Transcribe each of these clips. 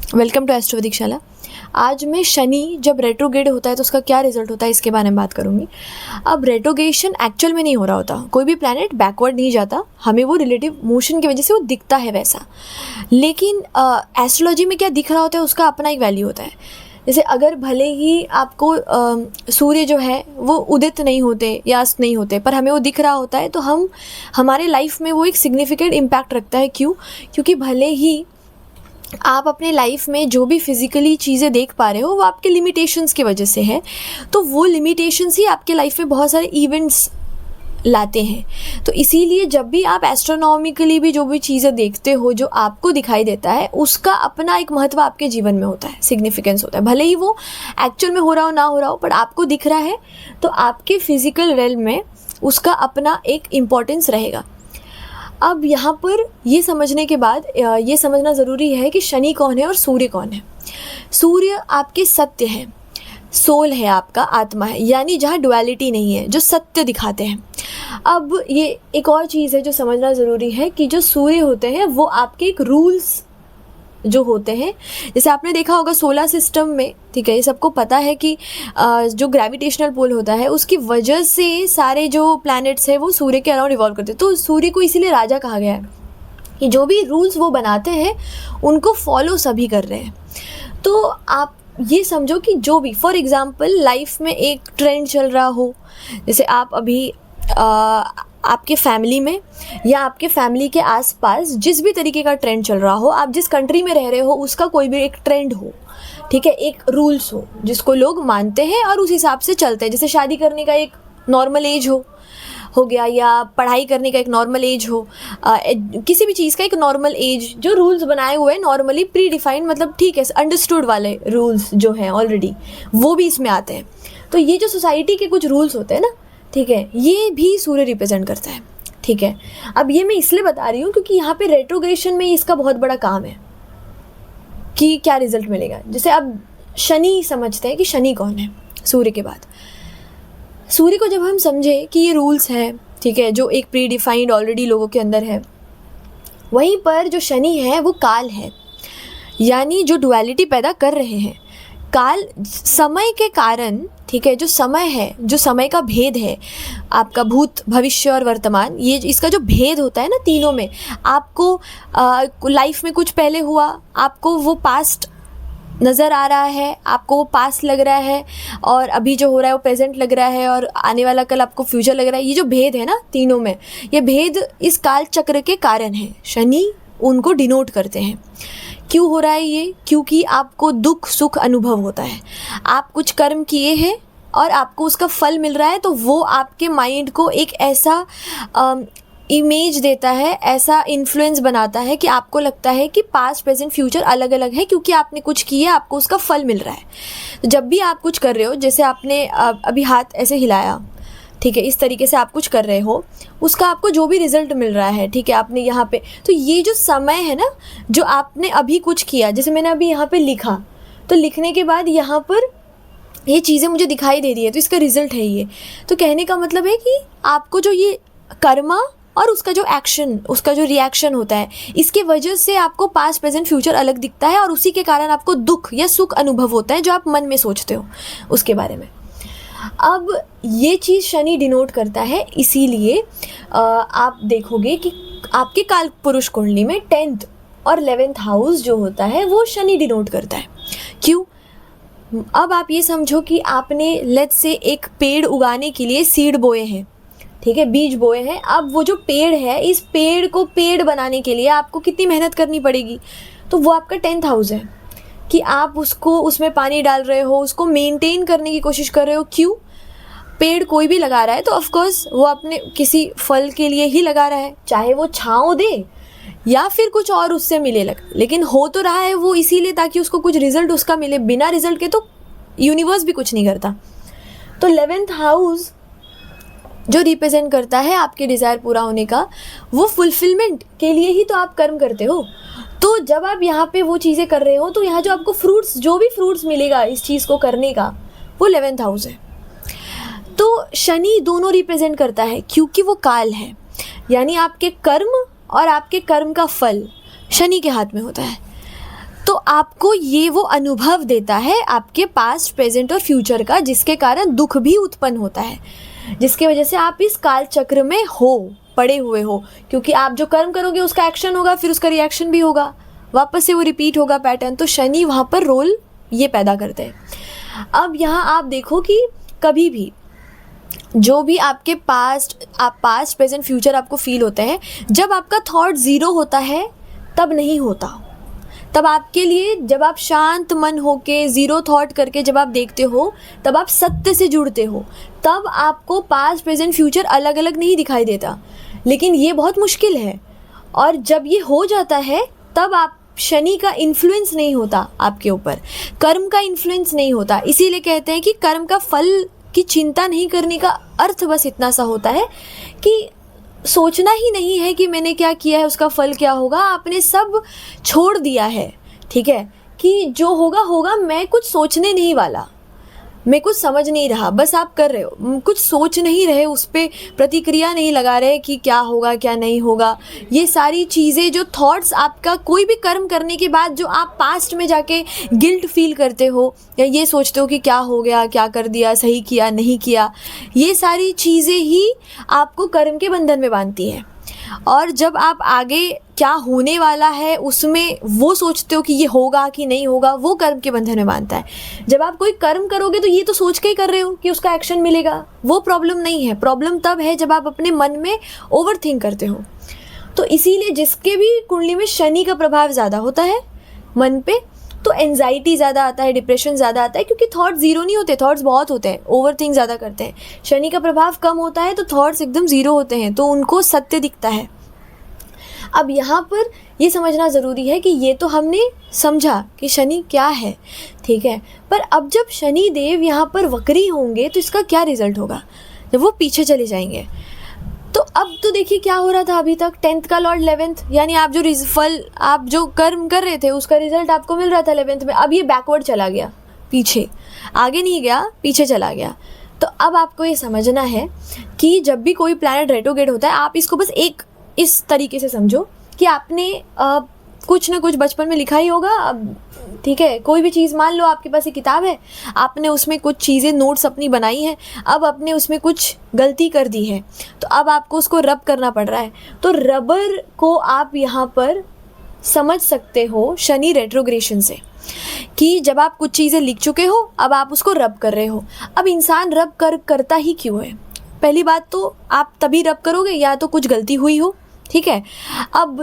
Welcome to astro दीक्षाला। आज मैं शनि जब रेट्रोग्रेड होता है तो उसका क्या रिजल्ट होता है इसके बारे में बात करूँगी। अब रेट्रोग्रेशन एक्चुअल में नहीं हो रहा होता, कोई भी प्लैनेट बैकवर्ड नहीं जाता, हमें वो रिलेटिव मोशन की वजह से वो दिखता है वैसा। लेकिन एस्ट्रोलॉजी में क्या दिख रहा होता है उसका अपना एक वैल्यू होता है। जैसे अगर भले ही आपको सूर्य जो है वो उदित नहीं होते या अस्त नहीं होते, पर हमें वो दिख रहा होता है, तो हमारे लाइफ में वो एक सिग्निफिकेंट इम्पैक्ट रखता है। क्यों? क्योंकि भले ही आप अपने लाइफ में जो भी फिज़िकली चीज़ें देख पा रहे हो वो आपके लिमिटेशंस की वजह से है, तो वो लिमिटेशंस ही आपके लाइफ में बहुत सारे इवेंट्स लाते हैं। तो इसीलिए जब भी आप एस्ट्रोनॉमिकली भी जो भी चीज़ें देखते हो, जो आपको दिखाई देता है, उसका अपना एक महत्व आपके जीवन में होता है, सिग्निफिकेंस होता है। भले ही वो एक्चुअल में हो रहा हो ना हो रहा हो, पर आपको दिख रहा है तो आपके फिज़िकल रेल्म में उसका अपना एक इम्पॉर्टेंस रहेगा। अब यहाँ पर ये समझने के बाद ये समझना ज़रूरी है कि शनि कौन है और सूर्य कौन है। सूर्य आपके सत्य है, सोल है, आपका आत्मा है, यानी जहाँ डुअलिटी नहीं है, जो सत्य दिखाते हैं। अब ये एक और चीज़ है जो समझना ज़रूरी है कि जो सूर्य होते हैं वो आपके एक रूल्स जो होते हैं, जैसे आपने देखा होगा सोलर सिस्टम में, ठीक है, ये सबको पता है कि जो ग्रेविटेशनल पुल होता है उसकी वजह से सारे जो प्लैनेट्स हैं वो सूर्य के अराउंड रिवॉल्व करते हैं। तो सूर्य को इसीलिए राजा कहा गया है कि जो भी रूल्स वो बनाते हैं उनको फॉलो सभी कर रहे हैं। तो आप ये समझो कि जो भी, फॉर एग्ज़ाम्पल, लाइफ में एक ट्रेंड चल रहा हो, जैसे आप अभी आपके फैमिली में या आपके फैमिली के आसपास जिस भी तरीके का ट्रेंड चल रहा हो, आप जिस कंट्री में रह रहे हो उसका कोई भी एक ट्रेंड हो, ठीक है, एक रूल्स हो जिसको लोग मानते हैं और उस हिसाब से चलते हैं। जैसे शादी करने का एक नॉर्मल एज हो गया, या पढ़ाई करने का एक नॉर्मल एज हो, किसी भी चीज़ का एक नॉर्मल एज, जो रूल्स बनाए हुए हैं नॉर्मली प्री डिफाइंड, मतलब ठीक है, अंडरस्टूड वाले रूल्स जो हैं ऑलरेडी, वो भी इसमें आते हैं। तो ये जो सोसाइटी के कुछ रूल्स होते हैं ना, ठीक है, ये भी सूर्य रिप्रेजेंट करता है, ठीक है। अब ये मैं इसलिए बता रही हूँ क्योंकि यहाँ पे रेट्रोग्रेशन में इसका बहुत बड़ा काम है कि क्या रिजल्ट मिलेगा। जैसे अब शनि समझते हैं कि शनि कौन है सूर्य के बाद। सूर्य को जब हम समझे कि ये रूल्स हैं, ठीक है, जो एक प्री डिफाइंड ऑलरेडी लोगों के अंदर है, वहीं पर जो शनि है वो काल है, यानी जो डुअलिटी पैदा कर रहे हैं। काल समय के कारण, ठीक है, जो समय है, जो समय का भेद है, आपका भूत, भविष्य और वर्तमान, ये इसका जो भेद होता है ना तीनों में, आपको लाइफ में कुछ पहले हुआ, आपको वो पास्ट नज़र आ रहा है, आपको वो पास्ट लग रहा है, और अभी जो हो रहा है वो प्रेजेंट लग रहा है, और आने वाला कल आपको फ्यूचर लग रहा है। ये जो भेद है ना तीनों में, ये भेद इस काल चक्र के कारण है, शनि उनको डिनोट करते हैं। क्यों हो रहा है ये? क्योंकि आपको दुख सुख अनुभव होता है, आप कुछ कर्म किए हैं और आपको उसका फल मिल रहा है, तो वो आपके माइंड को एक ऐसा इमेज देता है, ऐसा इन्फ्लुएंस बनाता है कि आपको लगता है कि पास्ट प्रेजेंट फ्यूचर अलग अलग है, क्योंकि आपने कुछ किया, आपको उसका फल मिल रहा है। तो जब भी आप कुछ कर रहे हो, जैसे आपने अभी हाथ ऐसे हिलाया, ठीक है, इस तरीके से आप कुछ कर रहे हो, उसका आपको जो भी रिजल्ट मिल रहा है, ठीक है, आपने यहाँ पे, तो ये जो समय है ना, जो आपने अभी कुछ किया, जैसे मैंने अभी यहाँ पे लिखा, तो लिखने के बाद यहाँ पर ये चीज़ें मुझे दिखाई दे रही है, तो इसका रिजल्ट है ये। तो कहने का मतलब है कि आपको जो ये कर्मा और उसका जो एक्शन, उसका जो रिएक्शन होता है, इसके वजह से आपको पास्ट प्रेजेंट फ्यूचर अलग दिखता है, और उसी के कारण आपको दुख या सुख अनुभव होता है जो आप मन में सोचते हो उसके बारे में। अब ये चीज़ शनि डिनोट करता है, इसीलिए आप देखोगे कि आपके काल पुरुष कुंडली में 10th और 11th हाउस जो होता है वो शनि डिनोट करता है। क्यों? अब आप ये समझो कि आपने लेट्स से एक पेड़ उगाने के लिए सीड बोए हैं, ठीक है, बीज बोए हैं। अब वो जो पेड़ है, इस पेड़ को पेड़ बनाने के लिए आपको कितनी मेहनत करनी पड़ेगी, तो वो आपका 10th हाउस है कि आप उसको, उसमें पानी डाल रहे हो, उसको मेंटेन करने की कोशिश कर रहे हो। क्यों? पेड़ कोई भी लगा रहा है तो ऑफ कोर्स वो अपने किसी फल के लिए ही लगा रहा है, चाहे वो छाँव दे या फिर कुछ और उससे मिले, लेकिन हो तो रहा है वो इसीलिए ताकि उसको कुछ रिजल्ट उसका मिले। बिना रिजल्ट के तो यूनिवर्स भी कुछ नहीं करता। तो 11th हाउस जो रिप्रेजेंट करता है आपके डिज़ायर पूरा होने का, वो फुलफिलमेंट के लिए ही तो आप कर्म करते हो। तो जब आप यहाँ पे वो चीज़ें कर रहे हो, तो यहाँ जो आपको फ्रूट्स, जो भी फ्रूट्स मिलेगा इस चीज़ को करने का, वो 11th हाउस है। तो शनि दोनों रिप्रेजेंट करता है क्योंकि वो काल है, यानी आपके कर्म और आपके कर्म का फल शनि के हाथ में होता है। तो आपको ये वो अनुभव देता है आपके पास्ट, प्रेजेंट और फ्यूचर का, जिसके कारण दुख भी उत्पन्न होता है, जिसकी वजह से आप इस काल चक्र में पड़े हुए हो। क्योंकि आप जो कर्म करोगे उसका एक्शन होगा, फिर उसका रिएक्शन भी होगा, वापस से वो रिपीट होगा पैटर्न। तो शनि वहाँ पर रोल ये पैदा करते हैं। अब यहाँ आप देखो कि कभी भी जो भी आपके पास्ट प्रेजेंट फ्यूचर आपको फील होते हैं, जब आपका थॉट ज़ीरो होता है तब नहीं होता। तब आपके लिए, जब आप शांत मन होके ज़ीरो थॉट करके जब आप देखते हो, तब आप सत्य से जुड़ते हो, तब आपको पास्ट प्रेजेंट फ्यूचर अलग अलग नहीं दिखाई देता। लेकिन ये बहुत मुश्किल है, और जब ये हो जाता है तब आप शनि का इन्फ्लुएंस नहीं होता आपके ऊपर, कर्म का इन्फ्लुएंस नहीं होता। इसीलिए कहते हैं कि कर्म का फल की चिंता नहीं करने का अर्थ बस इतना सा होता है कि सोचना ही नहीं है कि मैंने क्या किया है, उसका फल क्या होगा। आपने सब छोड़ दिया है, ठीक है, कि जो होगा होगा, मैं कुछ सोचने नहीं वाला, मैं कुछ समझ नहीं रहा, बस आप कर रहे हो, कुछ सोच नहीं रहे, उस पर प्रतिक्रिया नहीं लगा रहे कि क्या होगा क्या नहीं होगा। ये सारी चीज़ें जो थॉट्स आपका कोई भी कर्म करने के बाद जो आप पास्ट में जाके गिल्ट फील करते हो, या ये सोचते हो कि क्या हो गया, क्या कर दिया, सही किया नहीं किया, ये सारी चीज़ें ही आपको कर्म के बंधन में बांधती हैं। और जब आप आगे क्या होने वाला है उसमें वो सोचते हो कि ये होगा कि नहीं होगा, वो कर्म के बंधन में बांधता है। जब आप कोई कर्म करोगे तो ये तो सोच के ही कर रहे हो कि उसका एक्शन मिलेगा, वो प्रॉब्लम नहीं है। प्रॉब्लम तब है जब आप अपने मन में ओवर थिंक करते हो। तो इसीलिए जिसके भी कुंडली में शनि का प्रभाव ज़्यादा होता है मन पे, तो एंजाइटी ज़्यादा आता है, डिप्रेशन ज़्यादा आता है, क्योंकि थॉट्स ज़ीरो नहीं होते, थॉट्स बहुत होते हैं, ओवर थिंक ज़्यादा करते हैं। शनि का प्रभाव कम होता है तो थॉट्स एकदम ज़ीरो होते हैं, तो उनको सत्य दिखता है। अब यहाँ पर ये समझना ज़रूरी है कि ये तो हमने समझा कि शनि क्या है, ठीक है, पर अब जब शनि देव यहाँ पर वक्री होंगे तो इसका क्या रिजल्ट होगा जब वो पीछे चले जाएंगे। तो अब तो देखिए क्या हो रहा था अभी तक, 10th का लॉर्ड 11th, यानी आप जो फल, आप जो कर्म कर रहे थे उसका रिजल्ट आपको मिल रहा था 11th में। अब ये बैकवर्ड चला गया, पीछे, आगे नहीं गया, पीछे चला गया। तो अब आपको ये समझना है कि जब भी कोई प्लैनेट रेट्रोग्रेड होता है, आप इसको बस एक इस तरीके से समझो कि आपने कुछ ना कुछ बचपन में लिखा ही होगा। अब ठीक है, कोई भी चीज़, मान लो आपके पास एक किताब है, आपने उसमें कुछ चीज़ें नोट्स अपनी बनाई हैं, अब आपने उसमें कुछ गलती कर दी है, तो अब आपको उसको रब करना पड़ रहा है। तो रबर को आप यहाँ पर समझ सकते हो शनि रेट्रोग्रेशन से, कि जब आप कुछ चीज़ें लिख चुके हो, अब आप उसको रब कर रहे हो। अब इंसान रब करता ही क्यों है? पहली बात तो आप तभी रब करोगे या तो कुछ गलती हुई हो, ठीक है। अब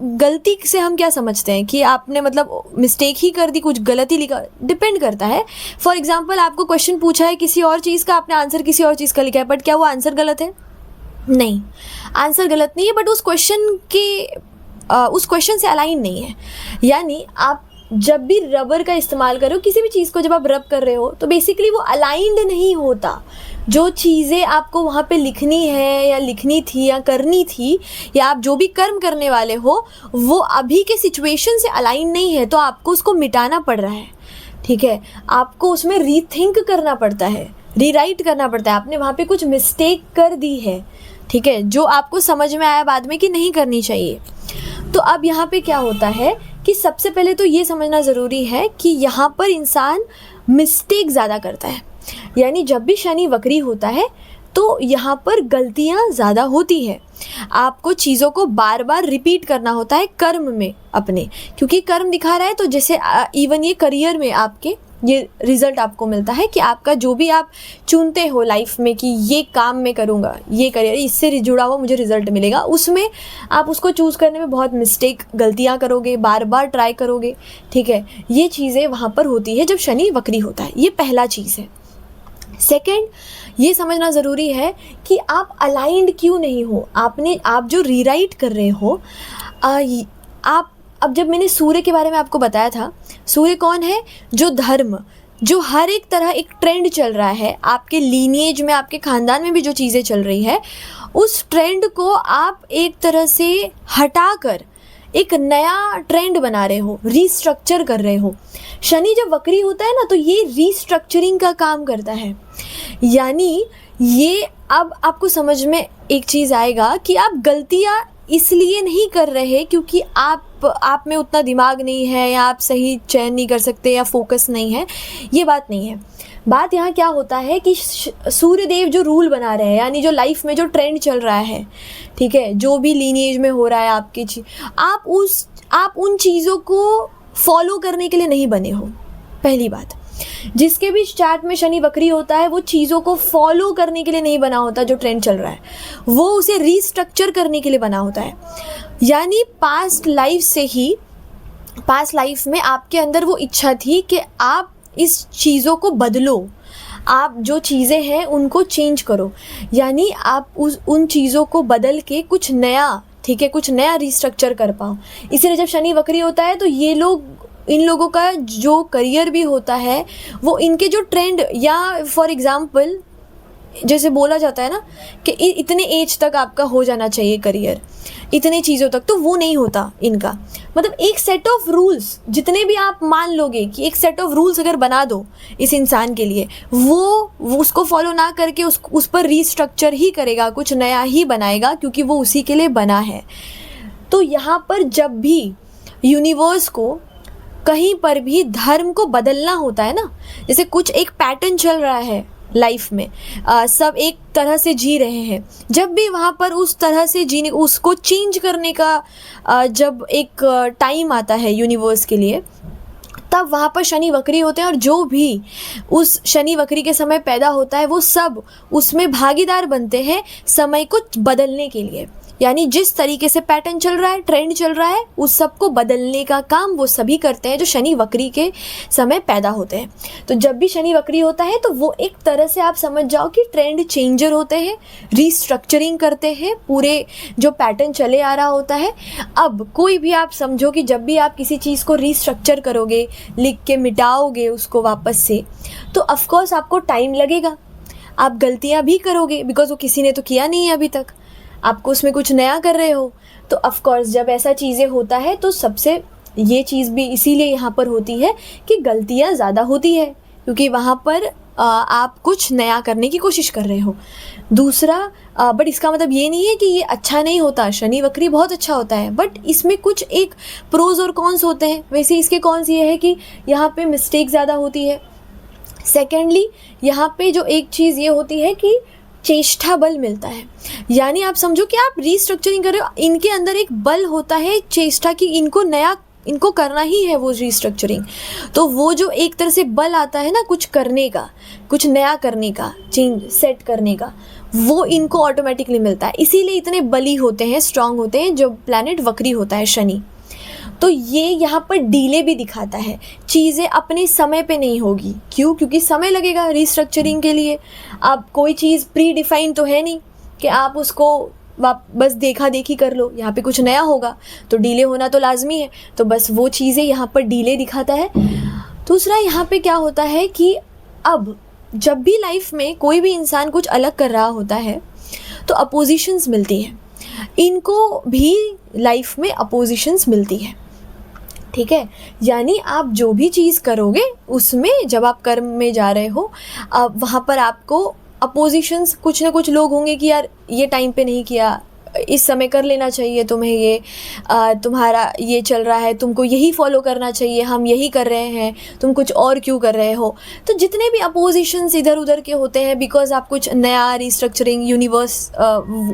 गलती से हम क्या समझते हैं कि आपने मतलब मिस्टेक ही कर दी, कुछ गलती लिखा, डिपेंड करता है। फॉर एग्जांपल आपको क्वेश्चन पूछा है किसी और चीज़ का, आपने आंसर किसी और चीज़ का लिखा है, बट क्या वो आंसर गलत है? नहीं, आंसर गलत नहीं है, बट उस क्वेश्चन से अलाइन नहीं है। यानी आप जब भी रबर का इस्तेमाल करो, किसी भी चीज़ को जब आप रब कर रहे हो, तो बेसिकली वो अलाइंड नहीं होता। जो चीज़ें आपको वहाँ पे लिखनी है या लिखनी थी या करनी थी, या आप जो भी कर्म करने वाले हो, वो अभी के सिचुएशन से अलाइन नहीं है, तो आपको उसको मिटाना पड़ रहा है, ठीक है। आपको उसमें रीथिंक करना पड़ता है, रीराइट करना पड़ता है। आपने वहाँ पे कुछ मिस्टेक कर दी है, ठीक है, जो आपको समझ में आया बाद में कि नहीं करनी चाहिए। तो अब यहाँ पे क्या होता है कि सबसे पहले तो ये समझना ज़रूरी है कि यहाँ पर इंसान मिस्टेक ज़्यादा करता है। यानी जब भी शनि वक्री होता है तो यहाँ पर गलतियाँ ज़्यादा होती है। आपको चीज़ों को बार बार रिपीट करना होता है कर्म में अपने, क्योंकि कर्म दिखा रहा है। तो जैसे इवन ये करियर में आपके ये रिज़ल्ट आपको मिलता है कि आपका जो भी आप चुनते हो लाइफ में कि ये काम मैं करूँगा, ये करियर, इससे जुड़ा हुआ मुझे रिज़ल्ट मिलेगा, उसमें आप उसको चूज़ करने में बहुत मिस्टेक, गलतियाँ करोगे, बार बार ट्राई करोगे, ठीक है। ये चीज़ें वहाँ पर होती है जब शनि वक्री होता है। ये पहला चीज़ है। सेकेंड, ये समझना ज़रूरी है कि आप अलाइंड क्यों नहीं हो। आप जो रीराइट कर रहे हो, आप, अब जब मैंने सूर्य के बारे में आपको बताया था, सूर्य कौन है? जो धर्म, जो हर एक तरह एक ट्रेंड चल रहा है आपके लीनिएज में, आपके ख़ानदान में भी जो चीज़ें चल रही है, उस ट्रेंड को आप एक तरह से हटाकर एक नया ट्रेंड बना रहे हो, रीस्ट्रक्चर कर रहे हो। शनि जब वक्री होता है ना, तो ये रीस्ट्रक्चरिंग का काम करता है। यानी ये अब आपको समझ में एक चीज़ आएगा कि आप गलतियाँ इसलिए नहीं कर रहे क्योंकि आप में उतना दिमाग नहीं है या आप सही चयन नहीं कर सकते या फोकस नहीं है, ये बात नहीं है। बात यहाँ क्या होता है कि सूर्यदेव जो रूल बना रहे हैं, यानी जो लाइफ में जो ट्रेंड चल रहा है, ठीक है, जो भी लीनिएज में हो रहा है आपकी आप उन चीज़ों को फॉलो करने के लिए नहीं बने हो। पहली बात, जिसके भी चार्ट में शनि वक्री होता है वो चीज़ों को फॉलो करने के लिए नहीं बना होता। जो ट्रेंड चल रहा है वो उसे रीस्ट्रक्चर करने के लिए बना होता है। यानी पास्ट लाइफ में आपके अंदर वो इच्छा थी कि आप इस चीज़ों को बदलो, आप जो चीज़ें हैं उनको चेंज करो, यानी आप उन चीज़ों को बदल के कुछ नया, ठीक है, कुछ नया रीस्ट्रक्चर कर पाओ। इसीलिए जब शनि वक्री होता है तो इन लोगों का जो करियर भी होता है वो इनके जो ट्रेंड, या फॉर एग्ज़ाम्पल जैसे बोला जाता है ना कि इतने एज तक आपका हो जाना चाहिए करियर, इतने चीज़ों तक, तो वो नहीं होता इनका। मतलब एक सेट ऑफ रूल्स, जितने भी आप मान लोगे कि एक सेट ऑफ रूल्स अगर बना दो इस इंसान के लिए, वो उसको फॉलो ना करके उस पर रीस्ट्रक्चर ही करेगा, कुछ नया ही बनाएगा, क्योंकि वो उसी के लिए बना है। तो यहाँ पर जब भी यूनिवर्स को कहीं पर भी धर्म को बदलना होता है ना, जैसे कुछ एक पैटर्न चल रहा है लाइफ में, सब एक तरह से जी रहे हैं, जब भी वहाँ पर उस तरह से जीने, उसको चेंज करने का जब एक टाइम आता है यूनिवर्स के लिए, तब वहाँ पर शनि वक्री होते हैं। और जो भी उस शनि वक्री के समय पैदा होता है वो सब उसमें भागीदार बनते हैं समय को बदलने के लिए। यानी जिस तरीके से पैटर्न चल रहा है, ट्रेंड चल रहा है, उस सब को बदलने का काम वो सभी करते हैं जो शनि वक्री के समय पैदा होते हैं। तो जब भी शनि वक्री होता है तो वो एक तरह से आप समझ जाओ कि ट्रेंड चेंजर होते हैं, रीस्ट्रक्चरिंग करते हैं पूरे जो पैटर्न चले आ रहा होता है। अब कोई भी आप समझो कि जब भी आप किसी चीज़ को रीस्ट्रक्चर करोगे, लिख के मिटाओगे उसको वापस से, तो ऑफकोर्स आपको टाइम लगेगा, आप गलतियाँ भी करोगे, बिकॉज वो किसी ने तो किया नहीं है अभी तक, आपको उसमें कुछ नया कर रहे हो। तो ऑफ कोर्स जब ऐसा चीज़ें होता है तो सबसे ये चीज़ भी इसीलिए यहाँ पर होती है कि गलतियाँ ज़्यादा होती है, क्योंकि वहाँ पर आप कुछ नया करने की कोशिश कर रहे हो। दूसरा, बट इसका मतलब ये नहीं है कि ये अच्छा नहीं होता, शनि वक्री बहुत अच्छा होता है, बट इसमें कुछ एक प्रोज और कॉन्स होते हैं। वैसे इसके कॉन्स ये है कि यहाँ पे मिस्टेक ज़्यादा होती है। सेकेंडली, यहाँ पे जो एक चीज़ ये होती है कि चेष्टा बल मिलता है, यानी आप समझो कि आप रीस्ट्रक्चरिंग कर रहे हो, इनके अंदर एक बल होता है चेष्टा की, इनको करना ही है वो रीस्ट्रक्चरिंग। तो वो जो एक तरह से बल आता है ना कुछ करने का, कुछ नया करने का, चेंज सेट करने का, वो इनको ऑटोमेटिकली मिलता है। इसीलिए इतने बली होते हैं, स्ट्रांग होते हैं जो प्लैनेट वक्री होता है शनि। तो ये यहाँ पर डीले भी दिखाता है, चीज़ें अपने समय पे नहीं होगी। क्यों? क्योंकि समय लगेगा रीस्ट्रक्चरिंग के लिए। अब कोई चीज़ प्री डिफाइन तो है नहीं कि आप उसको बस देखा देखी कर लो, यहाँ पे कुछ नया होगा तो डीले होना तो लाजमी है। तो बस वो चीज़ें यहाँ पर डीले दिखाता है। दूसरा, यहाँ पे क्या होता है कि अब जब भी लाइफ में कोई भी इंसान कुछ अलग कर रहा होता है तो अपोजिशंस मिलती हैं, इनको भी लाइफ में अपोजिशंस मिलती है, ठीक है। यानी आप जो भी चीज़ करोगे उसमें, जब आप कर्म में जा रहे हो, वहाँ पर आपको अपोजिशंस, कुछ ना कुछ लोग होंगे कि यार ये टाइम पे नहीं किया, इस समय कर लेना चाहिए तुम्हें, ये तुम्हारा ये चल रहा है, तुमको यही फॉलो करना चाहिए, हम यही कर रहे हैं, तुम कुछ और क्यों कर रहे हो। तो जितने भी अपोजिशंस इधर उधर के होते हैं, बिकॉज आप कुछ नया रीस्ट्रक्चरिंग यूनिवर्स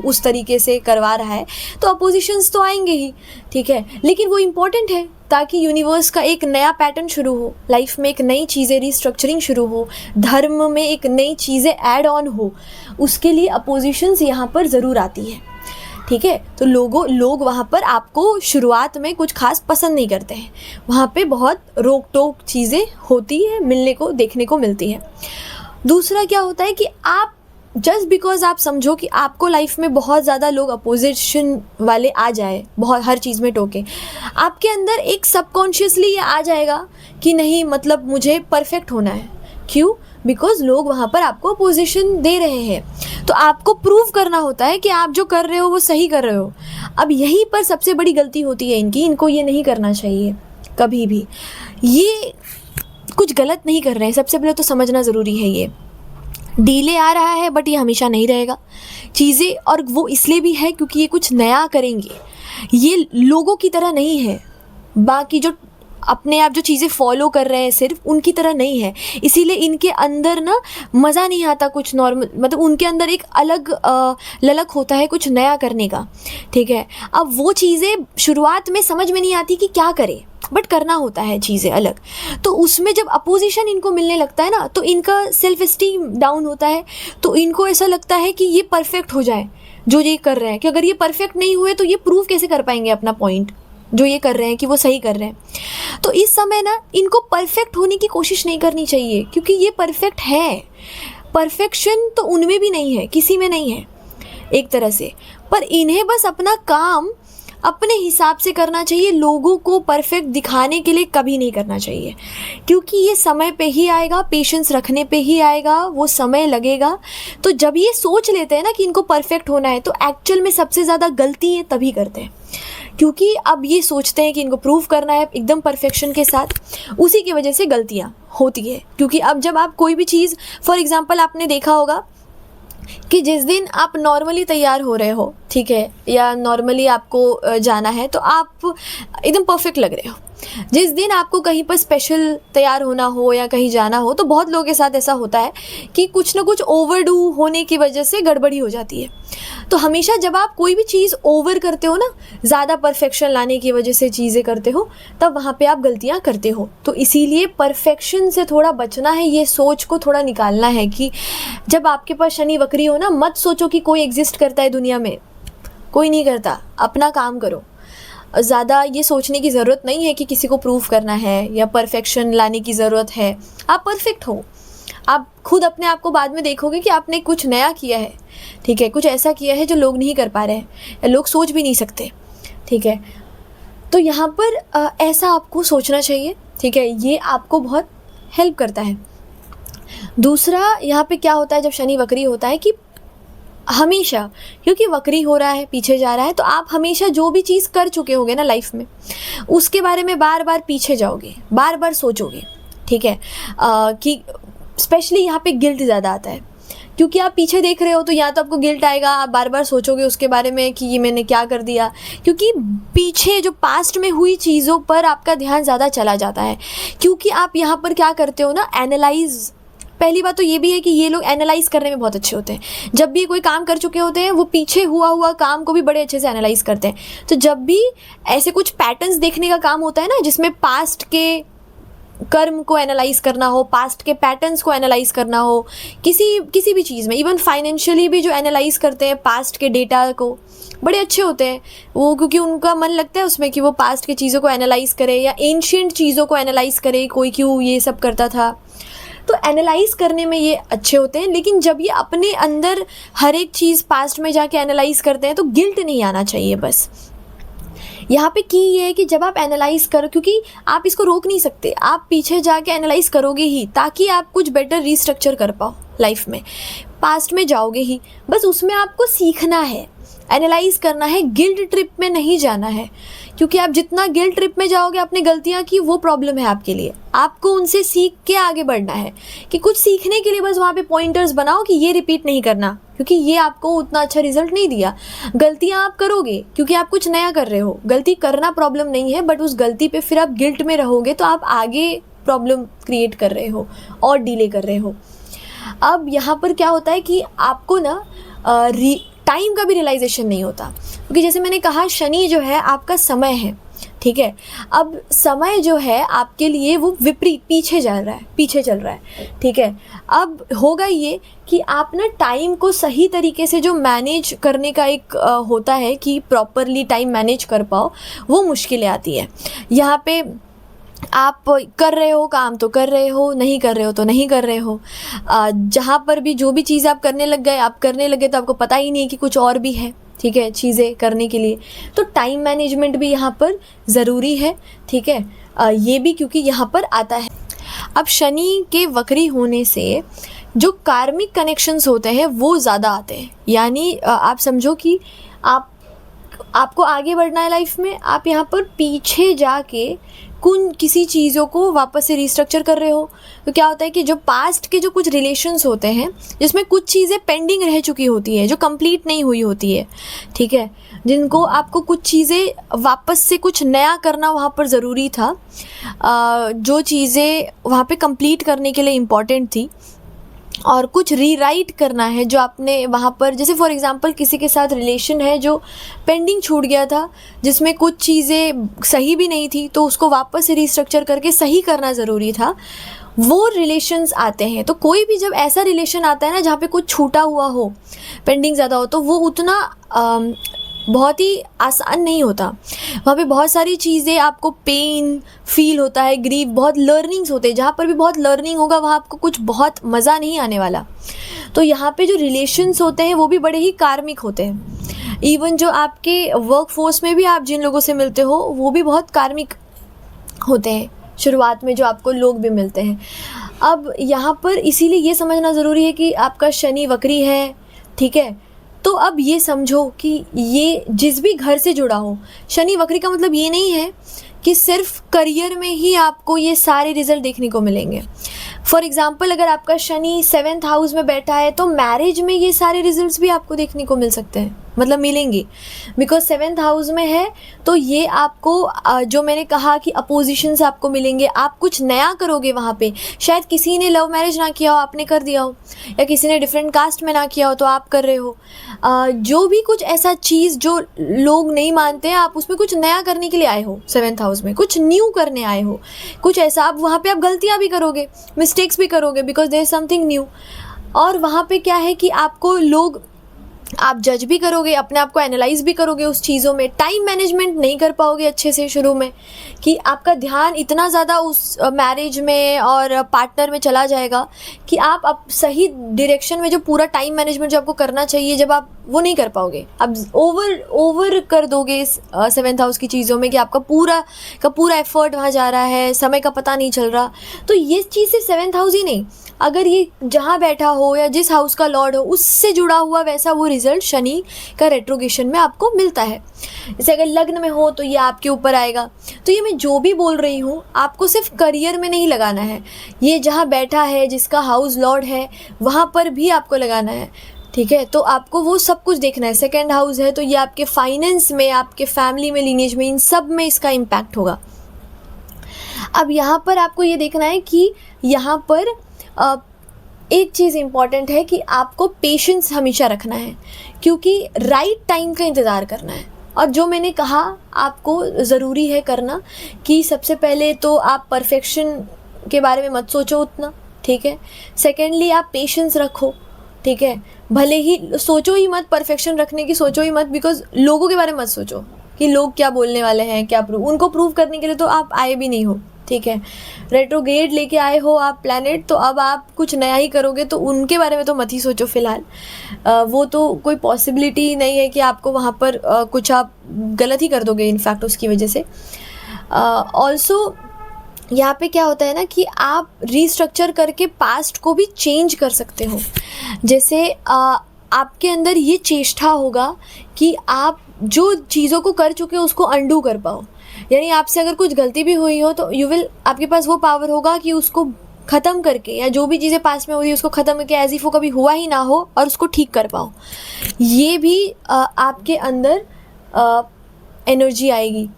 उस तरीके से करवा रहा है, तो अपोजिशंस तो आएंगे ही, ठीक है। लेकिन वो इम्पॉर्टेंट है ताकि यूनिवर्स का एक नया पैटर्न शुरू हो, लाइफ में एक नई चीज़ें रीस्ट्रक्चरिंग शुरू हो, धर्म में एक नई चीज़ें ऐड ऑन हो, उसके लिए अपोजिशंस यहाँ पर ज़रूर आती है, ठीक है। तो लोग वहाँ पर आपको शुरुआत में कुछ खास पसंद नहीं करते हैं, वहाँ पे बहुत रोक टोक चीज़ें होती है, मिलने को देखने को मिलती है। दूसरा क्या होता है कि आप जस्ट बिकॉज आप समझो कि आपको लाइफ में बहुत ज़्यादा लोग अपोजिशन वाले आ जाए, बहुत हर चीज़ में टोके, आपके अंदर एक सबकॉन्शियसली ये आ जाएगा कि नहीं, मतलब मुझे परफेक्ट होना है। क्यों? बिकॉज लोग वहाँ पर आपको अपोजिशन दे रहे हैं, तो आपको प्रूव करना होता है कि आप जो कर रहे हो वो सही कर रहे हो। अब यहीं पर सबसे बड़ी गलती होती है इनको ये नहीं करना चाहिए कभी भी, ये कुछ गलत नहीं कर रहे हैं, सबसे पहले तो समझना ज़रूरी है ये, डिले आ रहा है बट ये हमेशा नहीं रहेगा चीज़ें, और वो इसलिए भी है क्योंकि ये कुछ नया करेंगे। ये लोगों की तरह नहीं है, बाकी जो अपने आप जो चीज़ें फॉलो कर रहे हैं सिर्फ उनकी तरह नहीं है, इसीलिए इनके अंदर ना मज़ा नहीं आता कुछ नॉर्मल, मतलब उनके अंदर एक अलग ललक होता है कुछ नया करने का, ठीक है। अब वो चीज़ें शुरुआत में समझ में नहीं आती कि क्या करें, बट करना होता है चीज़ें अलग। तो उसमें जब अपोजिशन इनको मिलने लगता है ना, तो इनका सेल्फ इस्टीम डाउन होता है, तो इनको ऐसा लगता है कि ये परफेक्ट हो जाए जो ये कर रहे हैं, कि अगर ये परफेक्ट नहीं हुए तो ये प्रूव कैसे कर पाएंगे अपना पॉइंट जो ये कर रहे हैं कि वो सही कर रहे हैं। तो इस समय ना इनको परफेक्ट होने की कोशिश नहीं करनी चाहिए, क्योंकि ये परफेक्ट है। परफेक्शन तो उनमें भी नहीं है, किसी में नहीं है एक तरह से, पर इन्हें बस अपना काम अपने हिसाब से करना चाहिए। लोगों को परफेक्ट दिखाने के लिए कभी नहीं करना चाहिए, क्योंकि ये समय पे ही आएगा, पेशेंस रखने पे ही आएगा, वो समय लगेगा। तो जब ये सोच लेते हैं ना कि इनको परफेक्ट होना है, तो एक्चुअल में सबसे ज़्यादा गलती ये तभी करते हैं, क्योंकि अब ये सोचते हैं कि इनको प्रूव करना है एकदम परफेक्शन के साथ, उसी की वजह से गलतियाँ होती है। क्योंकि अब जब आप कोई भी चीज़, फॉर एग्जांपल आपने देखा होगा कि जिस दिन आप नॉर्मली तैयार हो रहे हो, ठीक है, या नॉर्मली आपको जाना है, तो आप एकदम परफेक्ट लग रहे हो। जिस दिन आपको कहीं पर स्पेशल तैयार होना हो या कहीं जाना हो, तो बहुत लोगों के साथ ऐसा होता है कि कुछ ना कुछ ओवरडू होने की वजह से गड़बड़ी हो जाती है। तो हमेशा जब आप कोई भी चीज़ ओवर करते हो ना, ज़्यादा परफेक्शन लाने की वजह से चीज़ें करते हो, तब वहाँ पे आप गलतियाँ करते हो। तो इसीलिए परफेक्शन से थोड़ा बचना है, ये सोच को थोड़ा निकालना है कि जब आपके पास शनि वक्री हो ना, मत सोचो कि कोई एग्जिस्ट करता है दुनिया में, कोई नहीं करता। अपना काम करो, ज़्यादा ये सोचने की ज़रूरत नहीं है कि किसी को प्रूव करना है या परफेक्शन लाने की ज़रूरत है। आप परफेक्ट हो, आप खुद अपने आप को बाद में देखोगे कि आपने कुछ नया किया है, ठीक है, कुछ ऐसा किया है जो लोग नहीं कर पा रहे हैं या लोग सोच भी नहीं सकते, ठीक है। तो यहाँ पर ऐसा आपको सोचना चाहिए, ठीक है, ये आपको बहुत हेल्प करता है। दूसरा यहाँ पे क्या होता है जब शनि वक्री होता है कि हमेशा, क्योंकि वक्री हो रहा है, पीछे जा रहा है, तो आप हमेशा जो भी चीज़ कर चुके होगे ना लाइफ में, उसके बारे में बार बार पीछे जाओगे, बार बार सोचोगे, ठीक है। कि स्पेशली यहाँ पे गिल्ट ज़्यादा आता है, क्योंकि आप पीछे देख रहे हो, तो या तो आपको गिल्ट आएगा, आप बार बार सोचोगे उसके बारे में कि ये मैंने क्या कर दिया, क्योंकि पीछे जो पास्ट में हुई चीज़ों पर आपका ध्यान ज़्यादा चला जाता है। क्योंकि आप यहाँ पर क्या करते हो ना, एनालाइज। पहली बात तो ये भी है कि ये लोग एनालाइज करने में बहुत अच्छे होते हैं। जब भी कोई काम कर चुके होते हैं, वो पीछे हुआ काम को भी बड़े अच्छे से एनालाइज करते हैं। तो जब भी ऐसे कुछ पैटर्न्स देखने का काम होता है ना, जिसमें पास्ट के कर्म को एनालाइज करना हो, पास्ट के पैटर्न्स को एनालाइज करना हो, किसी भी चीज़ में, इवन फाइनेंशियली भी जो एनालाइज करते हैं पास्ट के डेटा को, बड़े अच्छे होते हैं वो, क्योंकि उनका मन लगता है उसमें कि वो पास्ट की चीज़ों को एनालाइज करे या एंशिएंट चीज़ों को एनालाइज करे, कोई क्यों ये सब करता था। तो एनालाइज करने में ये अच्छे होते हैं। लेकिन जब ये अपने अंदर हर एक चीज़ पास्ट में जाके एनालाइज करते हैं, तो गिल्ट नहीं आना चाहिए। बस यहाँ पे की ये है कि जब आप एनालाइज करो, क्योंकि आप इसको रोक नहीं सकते, आप पीछे जाके एनालाइज करोगे ही, ताकि आप कुछ बेटर रीस्ट्रक्चर कर पाओ लाइफ में। पास्ट में जाओगे ही, बस उसमें आपको सीखना है, एनालाइज करना है, गिल्ट ट्रिप में नहीं जाना है। क्योंकि आप जितना गिल्ट ट्रिप में जाओगे अपनी गलतियाँ की, वो प्रॉब्लम है आपके लिए। आपको उनसे सीख के आगे बढ़ना है, कि कुछ सीखने के लिए बस वहाँ पे पॉइंटर्स बनाओ कि ये रिपीट नहीं करना, क्योंकि ये आपको उतना अच्छा रिजल्ट नहीं दिया। गलतियाँ आप करोगे क्योंकि आप कुछ नया कर रहे हो, गलती करना प्रॉब्लम नहीं है, बट उस गलती पे फिर आप गिल्ट में रहोगे तो आप आगे प्रॉब्लम क्रिएट कर रहे हो और डिले कर रहे हो। अब यहाँ पर क्या होता है कि आपको ना टाइम का भी रियलाइजेशन नहीं होता, क्योंकि जैसे मैंने कहा शनि जो है आपका समय है, ठीक है। अब समय जो है आपके लिए वो विपरीत पीछे चल रहा है, ठीक है। अब होगा ये कि आप ना टाइम को सही तरीके से जो मैनेज करने का एक होता है कि प्रॉपरली टाइम मैनेज कर पाओ, वो मुश्किलें आती है। यहाँ पे आप कर रहे हो काम तो कर रहे हो, नहीं कर रहे हो तो नहीं कर रहे हो। जहाँ पर भी जो भी चीज़ आप करने लगे तो आपको पता ही नहीं कि कुछ और भी है, ठीक है, चीज़ें करने के लिए। तो टाइम मैनेजमेंट भी यहाँ पर ज़रूरी है, ठीक है। ये भी क्योंकि यहाँ पर आता है। अब शनि के वक्री होने से जो कार्मिक कनेक्शंस होते हैं वो ज़्यादा आते हैं। यानी आप समझो कि आपको आगे बढ़ना है लाइफ में, आप यहाँ पर पीछे जाके किसी चीज़ों को वापस से रीस्ट्रक्चर कर रहे हो। तो क्या होता है कि जो पास्ट के जो कुछ रिलेशंस होते हैं जिसमें कुछ चीज़ें पेंडिंग रह चुकी होती है, जो कंप्लीट नहीं हुई होती है, ठीक है, जिनको आपको कुछ चीज़ें वापस से कुछ नया करना वहाँ पर ज़रूरी था, जो चीज़ें वहाँ पे कंप्लीट करने के लिए इम्पॉर्टेंट थी, और कुछ रीराइट करना है जो आपने वहाँ पर, जैसे फॉर एग्ज़ाम्पल किसी के साथ रिलेशन है जो पेंडिंग छूट गया था, जिसमें कुछ चीज़ें सही भी नहीं थी, तो उसको वापस से रीस्ट्रक्चर करके सही करना ज़रूरी था, वो रिलेशंस आते हैं। तो कोई भी जब ऐसा रिलेशन आता है ना जहाँ पे कुछ छूटा हुआ हो, पेंडिंग ज़्यादा हो, तो वो उतना बहुत ही आसान नहीं होता। वहाँ पे बहुत सारी चीज़ें आपको पेन फील होता है, ग्रीफ, बहुत लर्निंग्स होते हैं। जहाँ पर भी बहुत लर्निंग होगा वहाँ आपको कुछ बहुत मज़ा नहीं आने वाला। तो यहाँ पे जो रिलेशंस होते हैं वो भी बड़े ही कार्मिक होते हैं। इवन जो आपके वर्क फोर्स में भी आप जिन लोगों से मिलते हो वो भी बहुत कार्मिक होते हैं शुरुआत में, जो आपको लोग भी मिलते हैं। अब यहाँ पर इसीलिए ये समझना ज़रूरी है कि आपका शनि वक्री है, ठीक है। तो अब ये समझो कि ये जिस भी घर से जुड़ा हो, शनि वक्री का मतलब ये नहीं है कि सिर्फ करियर में ही आपको ये सारे रिजल्ट देखने को मिलेंगे। फॉर एग्ज़ाम्पल अगर आपका शनि 7th हाउस में बैठा है तो मैरिज में ये सारे रिजल्ट्स भी आपको देखने को मिल सकते हैं, मतलब मिलेंगे, बिकॉज 7th हाउस में है। तो ये आपको जो मैंने कहा कि अपोजिशंस आपको मिलेंगे, आप कुछ नया करोगे वहाँ पे। शायद किसी ने लव मैरिज ना किया हो, आपने कर दिया हो, या किसी ने डिफरेंट कास्ट में ना किया हो तो आप कर रहे हो। जो भी कुछ ऐसा चीज़ जो लोग नहीं मानते हैं, आप उसमें कुछ नया करने के लिए आए हो, 7th हाउस में कुछ न्यू करने आए हो, कुछ ऐसा। आप वहाँ पे आप गलतियाँ भी करोगे, मिस्टेक्स भी करोगे, because there is something new. और वहाँ पे क्या है कि आपको लोग, आप जज भी करोगे, अपने आप को एनालाइज भी करोगे उस चीज़ों में। टाइम मैनेजमेंट नहीं कर पाओगे अच्छे से शुरू में, कि आपका ध्यान इतना ज़्यादा उस मैरिज में और पार्टनर में चला जाएगा कि आप सही डायरेक्शन में जो पूरा टाइम मैनेजमेंट जो आपको करना चाहिए, जब आप वो नहीं कर पाओगे, आप ओवर कर दोगे इस 7th हाउस की चीज़ों में, कि आपका पूरा एफर्ट वहाँ जा रहा है, समय का पता नहीं चल रहा। तो ये चीज़ सिर्फ 7th हाउस ही नहीं, अगर ये जहाँ बैठा हो या जिस हाउस का लॉर्ड हो उससे जुड़ा हुआ वैसा वो रिजल्ट शनि का रेट्रोगेशन में आपको मिलता है। जैसे अगर लग्न में हो तो ये आपके ऊपर आएगा। तो ये मैं जो भी बोल रही हूँ आपको सिर्फ करियर में नहीं लगाना है, ये जहाँ बैठा है जिसका हाउस लॉर्ड है वहाँ पर भी आपको लगाना है, ठीक है। तो आपको वो सब कुछ देखना है। 2nd हाउस है तो ये आपके फाइनेंस में, आपके फैमिली में, लीनेज में, इन सब में इसका इम्पैक्ट होगा। अब यहाँ पर आपको ये देखना है कि यहाँ पर एक चीज़ इम्पॉर्टेंट है कि आपको पेशेंस हमेशा रखना है, क्योंकि राइट टाइम का इंतज़ार करना है। और जो मैंने कहा आपको ज़रूरी है करना, कि सबसे पहले तो आप परफेक्शन के बारे में मत सोचो उतना, ठीक है। सेकेंडली आप पेशेंस रखो, ठीक है। भले ही सोचो ही मत, परफेक्शन रखने की सोचो ही मत, बिकॉज लोगों के बारे में मत सोचो कि लोग क्या बोलने वाले हैं, क्या उनको प्रूव करने के लिए तो आप आए भी नहीं हो, ठीक है। रेट्रोग्रेड लेके आए हो आप प्लैनेट, तो अब आप कुछ नया ही करोगे, तो उनके बारे में तो मत ही सोचो फ़िलहाल। वो तो कोई पॉसिबिलिटी नहीं है कि आपको वहाँ पर कुछ आप गलत ही कर दोगे इनफैक्ट उसकी वजह से। ऑल्सो यहाँ पे क्या होता है ना कि आप रीस्ट्रक्चर करके पास्ट को भी चेंज कर सकते हो। जैसे आपके अंदर ये चेष्टा होगा कि आप जो चीज़ों को कर चुके हो उसको अंडू कर पाओ। यानी आपसे अगर कुछ गलती भी हुई हो तो आपके पास वो पावर होगा कि उसको ख़त्म करके, या जो भी चीज़ें पास में हुई उसको ख़त्म करके एज इफ वो कभी हुआ ही ना हो और उसको ठीक कर पाओ। ये भी आपके अंदर एनर्जी आएगी।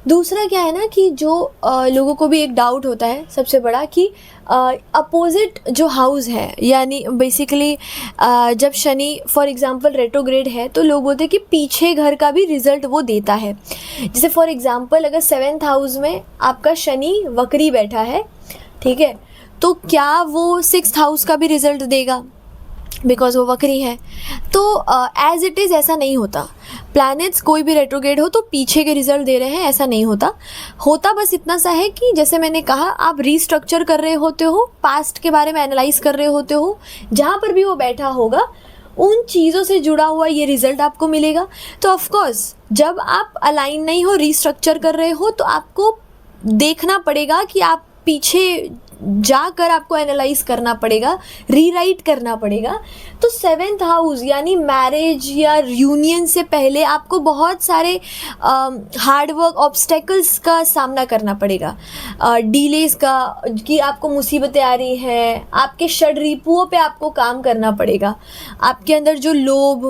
दूसरा क्या है ना कि जो लोगों को भी एक डाउट होता है सबसे बड़ा, कि अपोजिट जो हाउस है, यानी बेसिकली जब शनि फॉर एग्जांपल रेट्रोग्रेड है तो लोग बोलते हैं कि पीछे घर का भी रिजल्ट वो देता है। जैसे फॉर एग्जांपल अगर 7th हाउस में आपका शनि वक्री बैठा है, ठीक है, तो क्या वो 6th हाउस का भी रिजल्ट देगा, बिकॉज वो वक्री है। तो एज इट इज़ ऐसा नहीं होता। प्लैनेट्स कोई भी रेट्रोग्रेड हो तो पीछे के रिजल्ट दे रहे हैं ऐसा नहीं होता बस इतना सा है कि जैसे मैंने कहा आप रीस्ट्रक्चर कर रहे होते हो, पास्ट के बारे में एनालाइज कर रहे होते हो, जहाँ पर भी वो बैठा होगा उन चीज़ों से जुड़ा हुआ ये रिज़ल्ट आपको मिलेगा। तो ऑफकोर्स जब आप अलाइन नहीं हो, रीस्ट्रक्चर कर रहे हो, तो आपको देखना पड़ेगा कि आप पीछे जाकर आपको एनालाइज करना पड़ेगा, रीराइट करना पड़ेगा। तो 7th हाउस यानी मैरिज या यूनियन से पहले आपको बहुत सारे हार्डवर्क ऑब्स्टेकल्स का सामना करना पड़ेगा, डिलेज का, कि आपको मुसीबतें आ रही हैं, आपके षड्रिपुओं पे आपको काम करना पड़ेगा, आपके अंदर जो लोभ,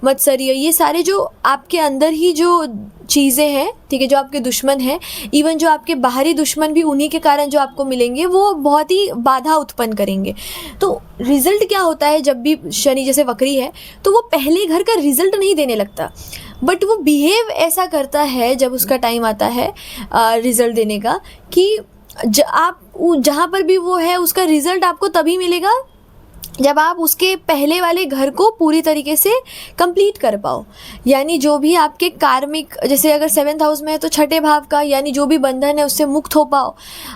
मत्सर्य, ये सारे जो आपके अंदर ही जो चीज़ें हैं, ठीक है, जो आपके दुश्मन हैं, इवन जो आपके बाहरी दुश्मन भी उन्हीं के कारण जो आपको मिलेंगे, वो बहुत ही बाधा उत्पन्न करेंगे। तो रिजल्ट क्या होता है जब भी शनि जैसे वक्री है, तो वो पहले घर का रिजल्ट नहीं देने लगता, बट वो बिहेव ऐसा करता है जब उसका टाइम आता है रिजल्ट देने का, कि आप जहाँ पर भी वो है उसका रिजल्ट आपको तभी मिलेगा जब आप उसके पहले वाले घर को पूरी तरीके से कंप्लीट कर पाओ। यानी जो भी आपके कार्मिक, जैसे अगर 7th हाउस में है तो छठे भाव का, यानी जो भी बंधन है उससे मुक्त हो पाओ,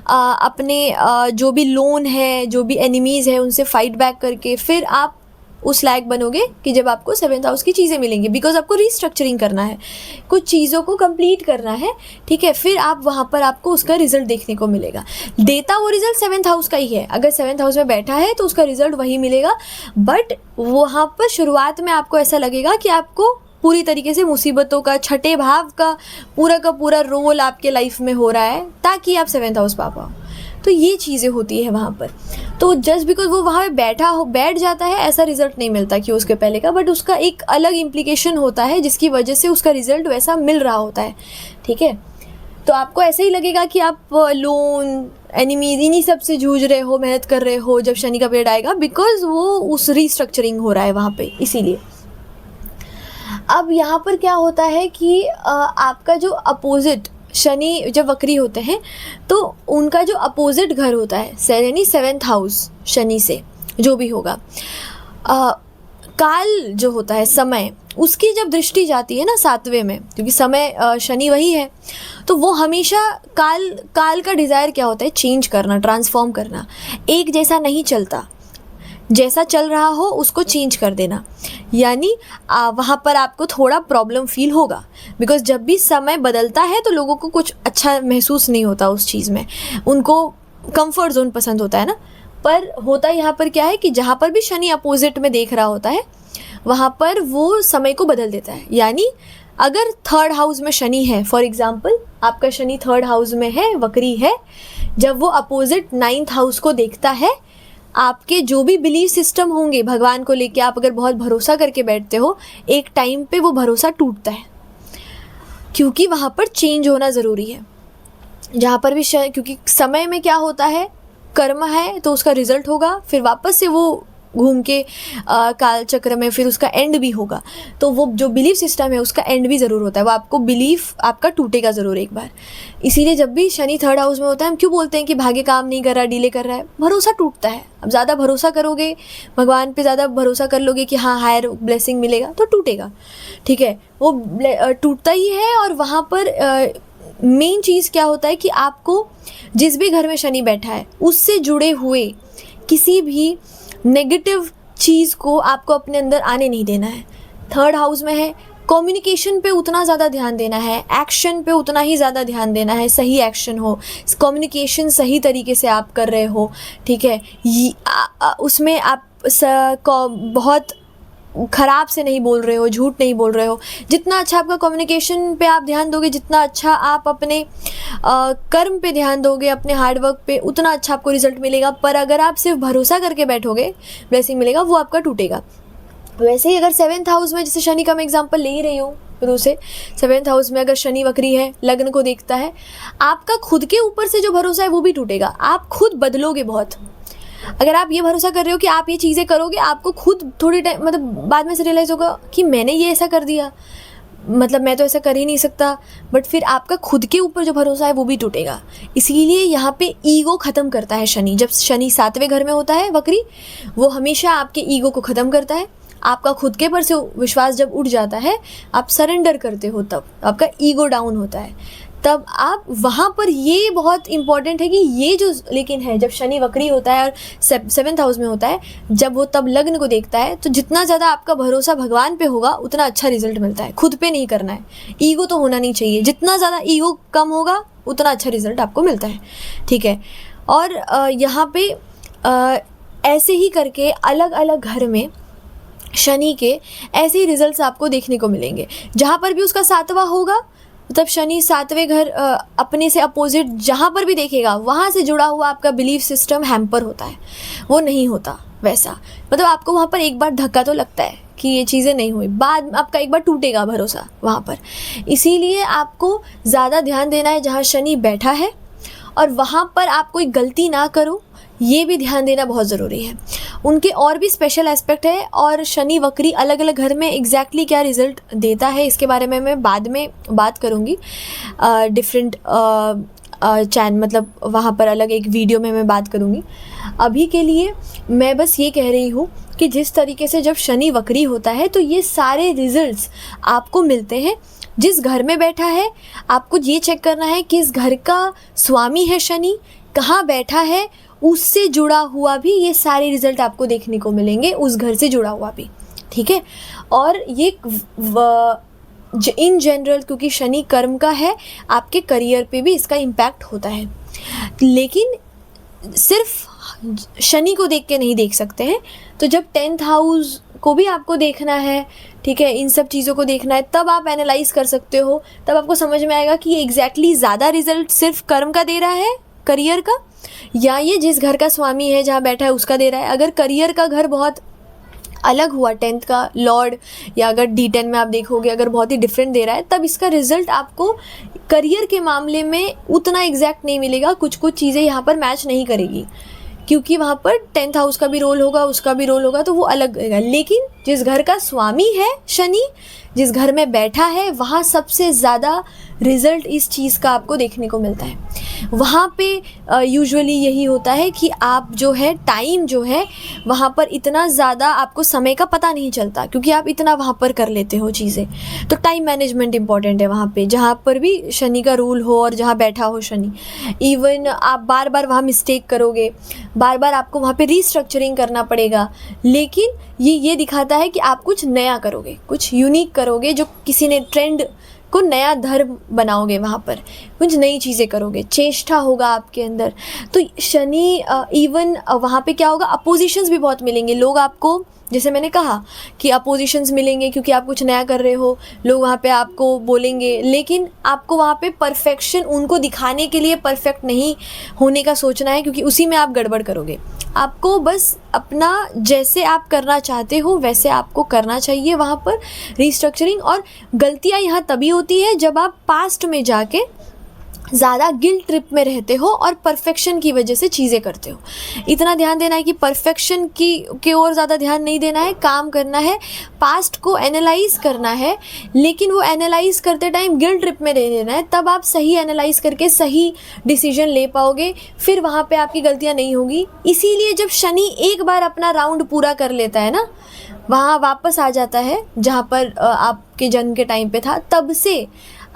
अपने जो भी लोन है, जो भी एनिमीज़ है उनसे फाइट बैक करके फिर आप उस लायक बनोगे कि जब आपको 7th हाउस की चीज़ें मिलेंगी, बिकॉज आपको रीस्ट्रक्चरिंग करना है, कुछ चीज़ों को कंप्लीट करना है, ठीक है, फिर आप वहाँ पर आपको उसका रिजल्ट देखने को मिलेगा। देता वो रिजल्ट 7th हाउस का ही है, अगर 7th हाउस में बैठा है तो उसका रिजल्ट वही मिलेगा, बट वहाँ पर शुरुआत में आपको ऐसा लगेगा कि आपको पूरी तरीके से मुसीबतों का, छठे भाव का पूरा रोल आपके लाइफ में हो रहा है ताकि आप 7th हाउस पा पाओ। तो ये चीज़ें होती है वहाँ पर। तो जस्ट बिकॉज वो वहाँ पे बैठ जाता है, ऐसा रिजल्ट नहीं मिलता कि उसके पहले का, बट उसका एक अलग इम्प्लीकेशन होता है जिसकी वजह से उसका रिजल्ट वैसा मिल रहा होता है, ठीक है। तो आपको ऐसे ही लगेगा कि आप लोन, एनिमीज, इन्हीं सब से जूझ रहे हो, मेहनत कर रहे हो जब शनि का पीरियड आएगा, बिकॉज वो उस रीस्ट्रक्चरिंग हो रहा है वहाँ पे, इसीलिए। अब यहाँ पर क्या होता है कि आपका जो अपोजिट शनि जब वक्री होते हैं तो उनका जो अपोजिट घर होता है, यानी 7th हाउस शनि से जो भी होगा, काल जो होता है, समय, उसकी जब दृष्टि जाती है ना 7वें में, क्योंकि समय शनि वही है, तो वो हमेशा काल का डिज़ायर क्या होता है, चेंज करना, ट्रांसफॉर्म करना, एक जैसा नहीं चलता, जैसा चल रहा हो उसको चेंज कर देना। यानी वहाँ पर आपको थोड़ा प्रॉब्लम फील होगा, बिकॉज जब भी समय बदलता है तो लोगों को कुछ अच्छा महसूस नहीं होता उस चीज़ में, उनको कंफर्ट जोन पसंद होता है ना। पर होता यहाँ पर क्या है कि जहाँ पर भी शनि अपोजिट में देख रहा होता है वहाँ पर वो समय को बदल देता है। यानी अगर 3rd हाउस में शनि है, फॉर एग्जाम्पल आपका शनि 3rd हाउस में है, वक्री है, जब वो अपोजिट 9th हाउस को देखता है, आपके जो भी बिलीफ सिस्टम होंगे भगवान को लेके, आप अगर बहुत भरोसा करके बैठते हो, एक टाइम पे वो भरोसा टूटता है, क्योंकि वहाँ पर चेंज होना ज़रूरी है। जहाँ पर भी क्योंकि समय में क्या होता है, कर्म है तो उसका रिजल्ट होगा, फिर वापस से वो घूम के काल चक्र में फिर उसका एंड भी होगा। तो वो जो बिलीफ सिस्टम है उसका एंड भी ज़रूर होता है, वो आपको बिलीफ आपका टूटेगा ज़रूर एक बार। इसीलिए जब भी शनि 3rd हाउस में होता है, हम क्यों बोलते हैं कि भाग्य काम नहीं कर रहा, डिले कर रहा है, भरोसा टूटता है। अब ज़्यादा भरोसा करोगे, भगवान पे ज़्यादा भरोसा कर लोगे कि हाँ हायर ब्लेसिंग मिलेगा, तो टूटेगा, ठीक है, वो टूटता ही है। और वहाँ पर मेन चीज़ क्या होता है कि आपको जिस भी घर में शनि बैठा है उससे जुड़े हुए किसी भी नेगेटिव चीज़ को आपको अपने अंदर आने नहीं देना है। 3rd हाउस में है, कम्युनिकेशन पे उतना ज़्यादा ध्यान देना है, एक्शन पे उतना ही ज़्यादा ध्यान देना है, सही एक्शन हो, कम्युनिकेशन सही तरीके से आप कर रहे हो, ठीक है, उसमें आप बहुत ख़राब से नहीं बोल रहे हो, झूठ नहीं बोल रहे हो। जितना अच्छा आपका कम्युनिकेशन पे आप ध्यान दोगे, जितना अच्छा आप अपने कर्म पे ध्यान दोगे, अपने हार्डवर्क पे, उतना अच्छा आपको रिजल्ट मिलेगा। पर अगर आप सिर्फ भरोसा करके बैठोगे, ब्लेसिंग मिलेगा, वो आपका टूटेगा। वैसे ही अगर 7th हाउस में, जैसे शनि का मैं एग्जांपल ले ही रही हूँ शुरू से, 7th हाउस में अगर शनि वक्री है, लग्न को देखता है, आपका खुद के ऊपर से जो भरोसा है वो भी टूटेगा। आप खुद बदलोगे बहुत। अगर आप ये भरोसा कर रहे हो कि आप ये चीज़ें करोगे, आपको खुद थोड़ी टाइम मतलब बाद में से रियलाइज़ होगा कि मैंने ये ऐसा कर दिया, मतलब मैं तो ऐसा कर ही नहीं सकता। बट फिर आपका खुद के ऊपर जो भरोसा है वो भी टूटेगा। इसीलिए यहाँ पे ईगो ख़त्म करता है शनि। जब शनि 7वें घर में होता है वक्री, वो हमेशा आपके ईगो को ख़त्म करता है। आपका खुद के पर से विश्वास जब उठ जाता है, आप सरेंडर करते हो, तब आपका ईगो डाउन होता है। तब आप वहाँ पर, ये बहुत इंपॉर्टेंट है कि ये जो लेकिन है, जब शनि वक्री होता है और 7th हाउस में होता है, जब वो तब लग्न को देखता है, तो जितना ज़्यादा आपका भरोसा भगवान पे होगा उतना अच्छा रिजल्ट मिलता है। खुद पे नहीं करना है, ईगो तो होना नहीं चाहिए। जितना ज़्यादा ईगो कम होगा उतना अच्छा रिजल्ट आपको मिलता है, ठीक है। और यहाँ पे ऐसे ही करके अलग अलग घर में शनि के ऐसे ही रिजल्ट्स आपको देखने को मिलेंगे। जहाँ पर भी उसका 7वां होगा, मतलब शनि 7वें घर अपने से अपोजिट जहाँ पर भी देखेगा वहाँ से जुड़ा हुआ आपका बिलीफ सिस्टम हैम्पर होता है, वो नहीं होता वैसा। मतलब आपको वहाँ पर एक बार धक्का तो लगता है कि ये चीज़ें नहीं हुई, बाद आपका एक बार टूटेगा भरोसा वहाँ पर। इसीलिए आपको ज़्यादा ध्यान देना है जहाँ शनि बैठा है, और वहाँ पर आप कोई गलती ना करो, ये भी ध्यान देना बहुत ज़रूरी है। उनके और भी स्पेशल एस्पेक्ट है, और शनि वक्री अलग अलग घर में एग्जैक्टली क्या रिज़ल्ट देता है इसके बारे में मैं बाद में बात करूँगी। डिफरेंट मतलब वहाँ पर अलग एक वीडियो में मैं बात करूँगी। अभी के लिए मैं बस ये कह रही हूँ कि जिस तरीके से जब शनि वक्री होता है तो ये सारे रिजल्ट्स आपको मिलते हैं। जिस घर में बैठा है आपको ये चेक करना है कि इस घर का स्वामी है शनि, कहाँ बैठा है, उससे जुड़ा हुआ भी ये सारे रिजल्ट आपको देखने को मिलेंगे, उस घर से जुड़ा हुआ भी, ठीक है। और ये इन जनरल क्योंकि शनि कर्म का है, आपके करियर पे भी इसका इम्पैक्ट होता है। लेकिन सिर्फ शनि को देख के नहीं देख सकते हैं, तो जब 10th हाउस को भी आपको देखना है, ठीक है, इन सब चीज़ों को देखना है, तब आप एनालाइज कर सकते हो। तब आपको समझ में आएगा कि ये एग्जैक्टली ज़्यादा रिजल्ट सिर्फ कर्म का दे रहा है, करियर का, या ये जिस घर का स्वामी है जहाँ बैठा है उसका दे रहा है। अगर करियर का घर बहुत अलग हुआ 10th का लॉर्ड, या अगर D10 में आप देखोगे अगर बहुत ही डिफरेंट दे रहा है, तब इसका रिजल्ट आपको करियर के मामले में उतना एग्जैक्ट नहीं मिलेगा। कुछ कुछ चीज़ें यहाँ पर मैच नहीं करेगी, क्योंकि वहाँ पर 10th हाउस का भी रोल होगा, उसका भी रोल होगा, तो वो अलग है। लेकिन जिस घर का स्वामी है शनि, जिस घर में बैठा है, वहाँ सबसे ज़्यादा रिज़ल्ट इस चीज़ का आपको देखने को मिलता है। वहाँ पे यूजुअली यही होता है कि आप जो है टाइम जो है वहाँ पर इतना ज़्यादा आपको समय का पता नहीं चलता, क्योंकि आप इतना वहाँ पर कर लेते हो चीज़ें। तो टाइम मैनेजमेंट इम्पॉर्टेंट है वहाँ पे, जहाँ पर भी शनि का रूल हो और जहाँ बैठा हो शनि। इवन आप बार बार वहाँ मिस्टेक करोगे, बार बार आपको वहाँ पे रीस्ट्रक्चरिंग करना पड़ेगा, लेकिन ये दिखाता है कि आप कुछ नया करोगे, कुछ यूनिक करोगे, जो किसी ने ट्रेंड को नया धर्म बनाओगे, वहाँ पर कुछ नई चीज़ें करोगे, चेष्टा होगा आपके अंदर। तो शनि इवन वहाँ पे क्या होगा, अपोजिशंस भी बहुत मिलेंगे। लोग आपको, जैसे मैंने कहा कि अपोजिशंस मिलेंगे क्योंकि आप कुछ नया कर रहे हो, लोग वहाँ पे आपको बोलेंगे, लेकिन आपको वहाँ पे परफेक्शन उनको दिखाने के लिए परफेक्ट नहीं होने का सोचना है, क्योंकि उसी में आप गड़बड़ करोगे। आपको बस अपना जैसे आप करना चाहते हो वैसे आपको करना चाहिए वहाँ पर रीस्ट्रक्चरिंग। और गलतियाँ यहाँ तभी होती है जब आप पास्ट में जाके ज़्यादा गिल्ट ट्रिप में रहते हो और परफेक्शन की वजह से चीज़ें करते हो। इतना ध्यान देना है कि परफेक्शन की ओर ज़्यादा ध्यान नहीं देना है, काम करना है, पास्ट को एनालाइज करना है, लेकिन वो एनालाइज करते टाइम गिल्ट ट्रिप में नहीं रहना है। तब आप सही एनालाइज करके सही डिसीजन ले पाओगे, फिर वहाँ पे आपकी गलतियाँ नहीं होगी। इसीलिए जब शनि एक बार अपना राउंड पूरा कर लेता है ना, वहाँ वापस आ जाता है जहाँ पर आपके जन्म के टाइम पे था, तब से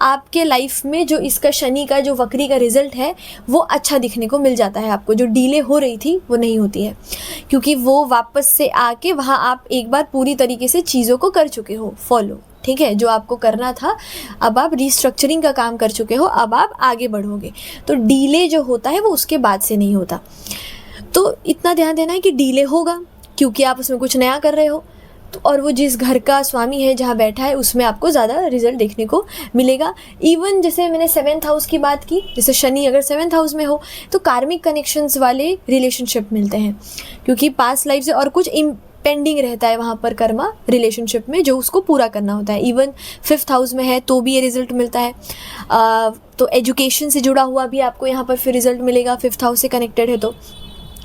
आपके लाइफ में जो इसका शनि का जो वक्री का रिजल्ट है वो अच्छा दिखने को मिल जाता है। आपको जो डिले हो रही थी वो नहीं होती है, क्योंकि वो वापस से आके वहाँ आप एक बार पूरी तरीके से चीज़ों को कर चुके हो फॉलो, ठीक है, जो आपको करना था। अब आप रीस्ट्रक्चरिंग का काम कर चुके हो, अब आप आगे बढ़ोगे। तो डिले जो होता है वो उसके बाद से नहीं होता। तो इतना ध्यान देना है कि डिले होगा क्योंकि आप उसमें कुछ नया कर रहे हो, तो और वो जिस घर का स्वामी है जहाँ बैठा है उसमें आपको ज़्यादा रिजल्ट देखने को मिलेगा। इवन जैसे मैंने 7th हाउस की बात की, जैसे शनि अगर 7th हाउस में हो तो कार्मिक कनेक्शंस वाले रिलेशनशिप मिलते हैं, क्योंकि पास्ट लाइफ से और कुछ पेंडिंग रहता है वहाँ पर कर्मा रिलेशनशिप में जो उसको पूरा करना होता है। इवन 5th हाउस में है तो भी ये रिज़ल्ट मिलता है। तो एजुकेशन से जुड़ा हुआ भी आपको यहाँ पर फिर रिज़ल्ट मिलेगा, 5th हाउस से कनेक्टेड है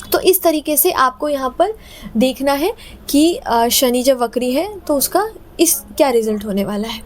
तो इस तरीके से आपको यहाँ पर देखना है कि शनि जब वक्री है तो उसका इस क्या रिज़ल्ट होने वाला है।